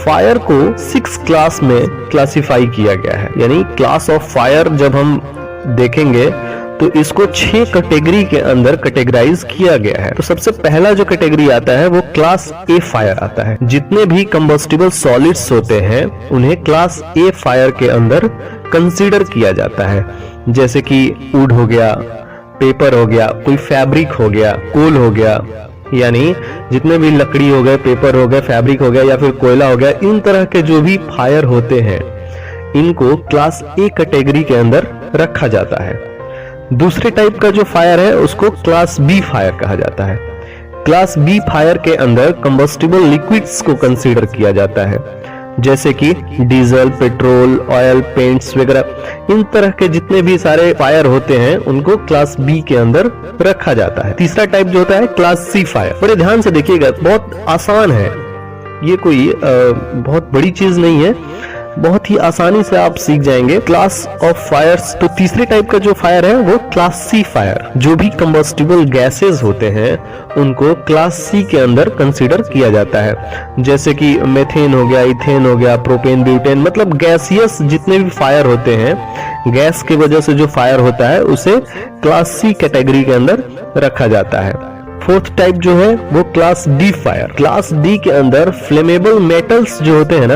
Fire को 6 class में classify किया गया है। यानी क्लास ऑफ फायर जब हम देखेंगे तो इसको 6 कैटेगरी के अंदर कैटेगराइज किया गया है। तो सबसे पहला जो कैटेगरी आता है वो क्लास ए फायर आता है। जितने भी कंबस्टिबल सॉलिड्स होते हैं उन्हें क्लास ए फायर के अंदर कंसीडर किया जाता है, जैसे कि वुड हो गया, पेपर हो गया, कोई फैब्रिक हो गया, कोल हो गया, यानी जितने भी लकड़ी हो गए, पेपर हो गए, फैब्रिक हो गया या फिर कोयला हो गया, इन तरह के जो भी फायर होते हैं इनको क्लास ए कैटेगरी के अंदर रखा जाता है। दूसरे टाइप का जो फायर है उसको क्लास बी फायर कहा जाता है। क्लास बी फायर के अंदर कंबस्टिबल लिक्विड्स को कंसीडर किया जाता है, जैसे कि डीजल, पेट्रोल, ऑयल, पेंट्स वगैरह। इन तरह के जितने भी सारे फायर होते हैं उनको क्लास बी के अंदर रखा जाता है। तीसरा टाइप जो होता है क्लास सी फायर। बड़े ध्यान से देखिएगा, बहुत आसान है, ये कोई बहुत बड़ी चीज नहीं है, बहुत ही आसानी से आप सीख जाएंगे। क्लास ऑफ फायर्स, तो तीसरे टाइप का जो फायर है वो क्लास सी फायर। जो भी कंबस्टिबल गैसेस होते हैं उनको क्लास सी के अंदर कंसीडर किया जाता है, जैसे कि मेथेन हो गया, इथेन हो गया, प्रोपेन, ब्यूटेन, मतलब गैसियस जितने भी फायर होते हैं, गैस की वजह से जो फायर होता है उसे क्लास सी कैटेगरी के अंदर रखा जाता है। फोर्थ टाइप जो है वो class D fire. Class D के अंदर फ्लेमेबल मेटल्स जो होते हैं ना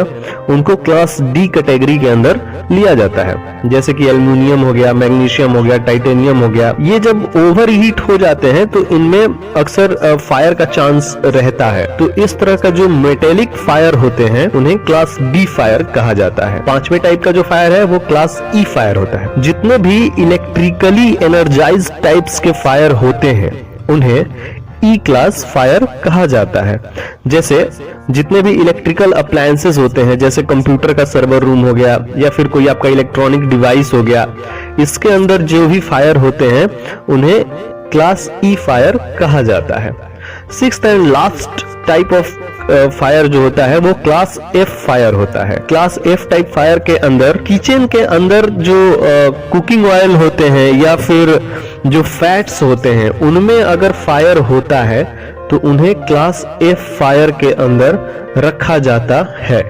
उनको क्लास डी कैटेगरी के अंदर लिया जाता है, जैसे कि एल्युमिनियम हो गया, मैग्नीशियम हो गया, टाइटेनियम हो गया। ये जब ओवर हीट हो जाते हैं तो इनमें अक्सर फायर का चांस रहता है। तो इस तरह का जो मेटेलिक फायर होते हैं उन्हें क्लास डी फायर कहा जाता है। पांचवें टाइप का जो फायर है वो क्लास ई फायर होता है। जितने भी इलेक्ट्रिकली एनर्जाइज टाइप्स के फायर होते हैं उन्हें ई क्लास फायर कहा जाता है। जैसे जितने भी इलेक्ट्रिकल अप्लायंसेस होते हैं, जैसे कंप्यूटर का सर्वर रूम हो गया या फिर कोई आपका इलेक्ट्रॉनिक डिवाइस हो गया, इसके अंदर जो भी फायर होते हैं उन्हें क्लास ई फायर कहा जाता है। Sixth and last type of fire जो होता है वो क्लास एफ फायर होता है। क्लास एफ टाइप फायर के अंदर किचन के अंदर जो कुकिंग ऑयल होते हैं या फिर जो फैट्स होते हैं उनमें अगर फायर होता है तो उन्हें क्लास एफ फायर के अंदर रखा जाता है।